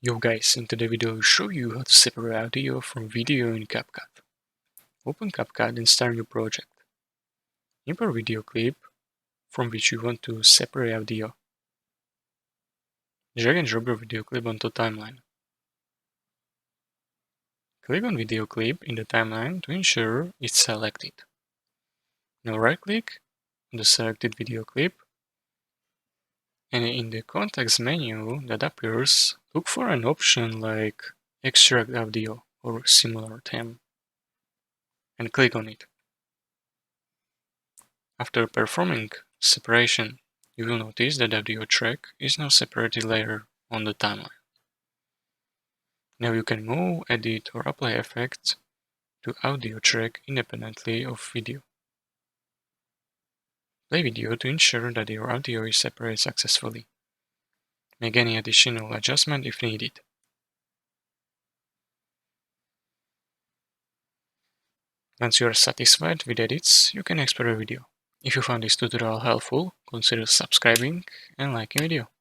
Yo guys, in today's video I'll show you how to separate audio from video in CapCut. Open CapCut and start a new project. Import video clip from which you want to separate audio. Drag and drop your video clip onto timeline. Click on video clip in the timeline to ensure it's selected. Now right click on the selected video clip and in the context menu that appears, look for an option like extract audio or similar theme and click on it. After performing separation, you will notice that the audio track is now separated later on the timeline. Now you can move, edit or apply effects to audio track independently of video. Play video to ensure that your audio is separated successfully. Make any additional adjustment if needed. Once you are satisfied with edits, you can export a video. If you found this tutorial helpful, consider subscribing and liking the video.